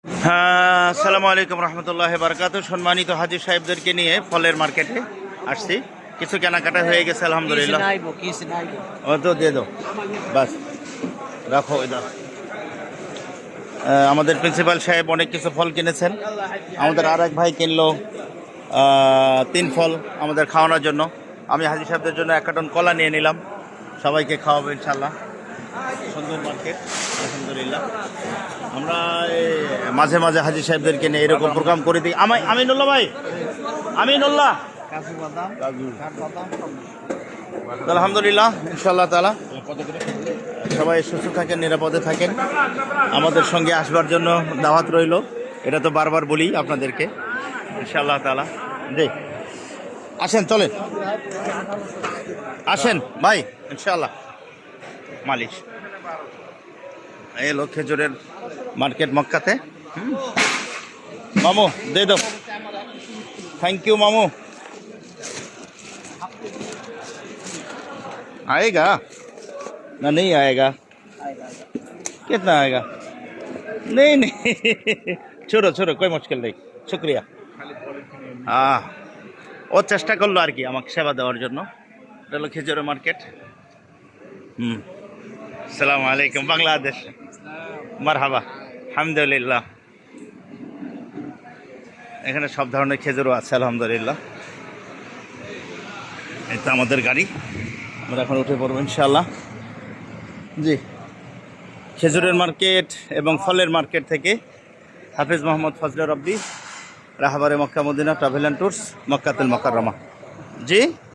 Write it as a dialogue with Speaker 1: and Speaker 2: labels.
Speaker 1: হ্যাঁ, আসসালামু আলাইকুম রহমতুল্লাহ বারকাত। সম্মানিত হাজি সাহেবদেরকে নিয়ে ফলের মার্কেটে আসছি। কিছু কেনাকাটা হয়ে গেছে আলহামদুলিল্লাহ। ও তো দিয়ে দাও, বাস রাখো এটা। আমাদের প্রিন্সিপাল সাহেব অনেক কিছু ফল কিনেছেন। আমাদের আর এক ভাই কিনলো 3 ফল আমাদের খাওয়ানোর জন্য। আমি হাজি সাহেবদের জন্য 1 কার্টন কলা নিয়ে নিলাম, সবাইকে খাওয়াবো ইনশাল্লাহ। সুন্দর মার্কেট আলহামদুলিল্লাহ। আমরা মাঝে মাঝে হাজি সাহেবদেরকে নিয়ে এরকম প্রোগ্রাম করে দিই। আমিনুল্লাহ ভাই, আমিনুল্লাহ, আলহামদুলিল্লাহ ইনশাআল্লাহ তাআলা সবাই সুস্থ থাকেন, নিরাপদে থাকেন। আমাদের সঙ্গে আসবার জন্য দাওয়াত রইল, এটা তো বারবার বলি আপনাদেরকে ইনশাআল্লাহ তাআলা। জি আসেন, চলেন আসেন ভাই ইনশাআল্লাহ। মালিশ এলো খেজুরের মার্কেট মক্কাতে। মামু দে দো, थैंक यू मामू। आएगा ना, नहीं आएगा? कितना आएगा? नहीं नहीं छोड़ो छोड़ो, कोई मुश्किल नहीं, शुक्रिया। ও চেষ্টা করলো আর কি আমাকে সেবা দেওয়ার জন্য। এটা হলো খেজুরের মার্কেট। আসসালামু আলাইকুম বাংলাদেশ, মারহাবা, আলহামদুলিল্লাহ। এখানে সব ধরনের খেজুরও আছে আলহামদুলিল্লাহ। এটা আমাদের গাড়ি, আমরা এখন উঠে পড়বো ইনশাআল্লাহ। জি, খেজুরের মার্কেট এবং ফলের মার্কেট থেকে হাফিজ Mohammad Fazle Rabbi, Rahbare Makkah Madina travel and tours, Makkatul Mukarramah. G.